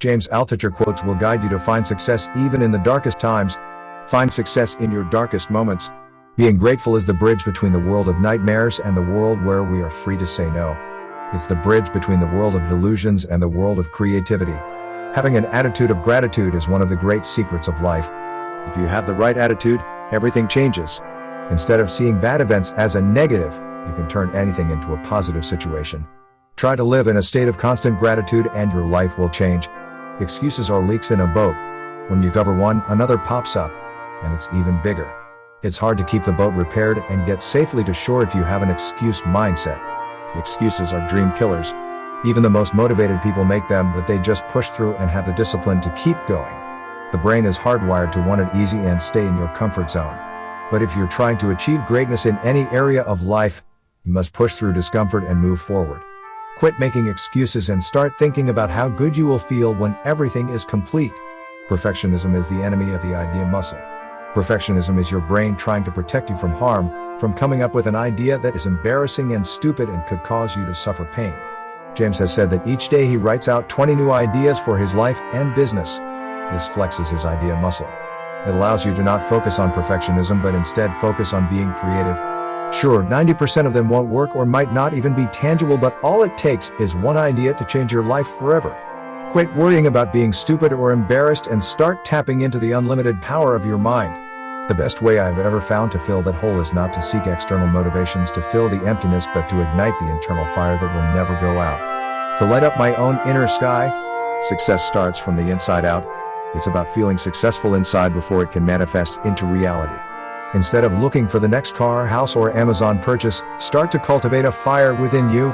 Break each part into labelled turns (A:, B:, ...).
A: James Altucher quotes will guide you to find success even in the darkest times. Find success in your darkest moments. Being grateful is the bridge between the world of nightmares and the world where we are free to say no. It's the bridge between the world of delusions and the world of creativity. Having an attitude of gratitude is one of the great secrets of life. If you have the right attitude, everything changes. Instead of seeing bad events as a negative, you can turn anything into a positive situation. Try to live in a state of constant gratitude and your life will change. Excuses are leaks in a boat. When you cover one, another pops up, and it's even bigger. It's hard to keep the boat repaired and get safely to shore if you have an excuse mindset. Excuses are dream killers. Even the most motivated people make them, but they just push through and have the discipline to keep going. The brain is hardwired to want it easy and stay in your comfort zone. But if you're trying to achieve greatness in any area of life, you must push through discomfort and move forward. Quit making excuses and start thinking about how good you will feel when everything is complete. Perfectionism is the enemy of the idea muscle. Perfectionism is your brain trying to protect you from harm, from coming up with an idea that is embarrassing and stupid and could cause you to suffer pain. James has said that each day he writes out 20 new ideas for his life and business. This flexes his idea muscle. It allows you to not focus on perfectionism but instead focus on being creative. Sure, 90% of them won't work or might not even be tangible, but all it takes is one idea to change your life forever. Quit worrying about being stupid or embarrassed and start tapping into the unlimited power of your mind. The best way I've ever found to fill that hole is not to seek external motivations to fill the emptiness but to ignite the internal fire that will never go out. To light up my own inner sky. Success starts from the inside out. It's about feeling successful inside before it can manifest into reality. Instead of looking for the next car, house, or Amazon purchase, start to cultivate a fire within you.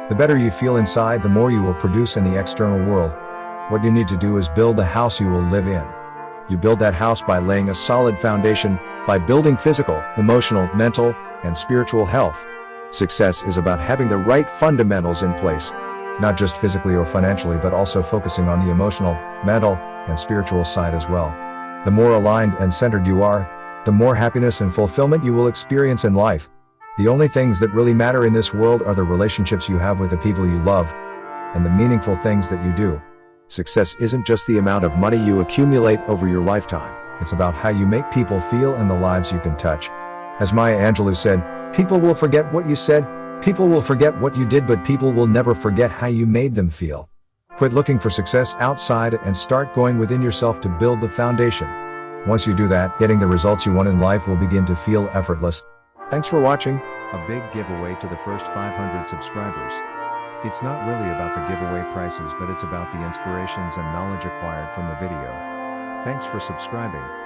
A: The better you feel inside, the more you will produce in the external world. What you need to do is build the house you will live in. You build that house by laying a solid foundation, by building physical, emotional, mental, and spiritual health. Success is about having the right fundamentals in place, not just physically or financially, but also focusing on the emotional, mental, and spiritual side as well. The more aligned and centered you are, the more happiness and fulfillment you will experience in life. The only things that really matter in this world are the relationships you have with the people you love, and the meaningful things that you do. Success isn't just the amount of money you accumulate over your lifetime. It's about how you make people feel and the lives you can touch. As Maya Angelou said, people will forget what you said, people will forget what you did, but people will never forget how you made them feel. Quit looking for success outside and start going within yourself to build the foundation. Once you do that, getting the results you want in life will begin to feel effortless. Thanks for watching. A big giveaway to the first 500 subscribers. It's not really about the giveaway prices, but it's about the inspirations and knowledge acquired from the video. Thanks for subscribing.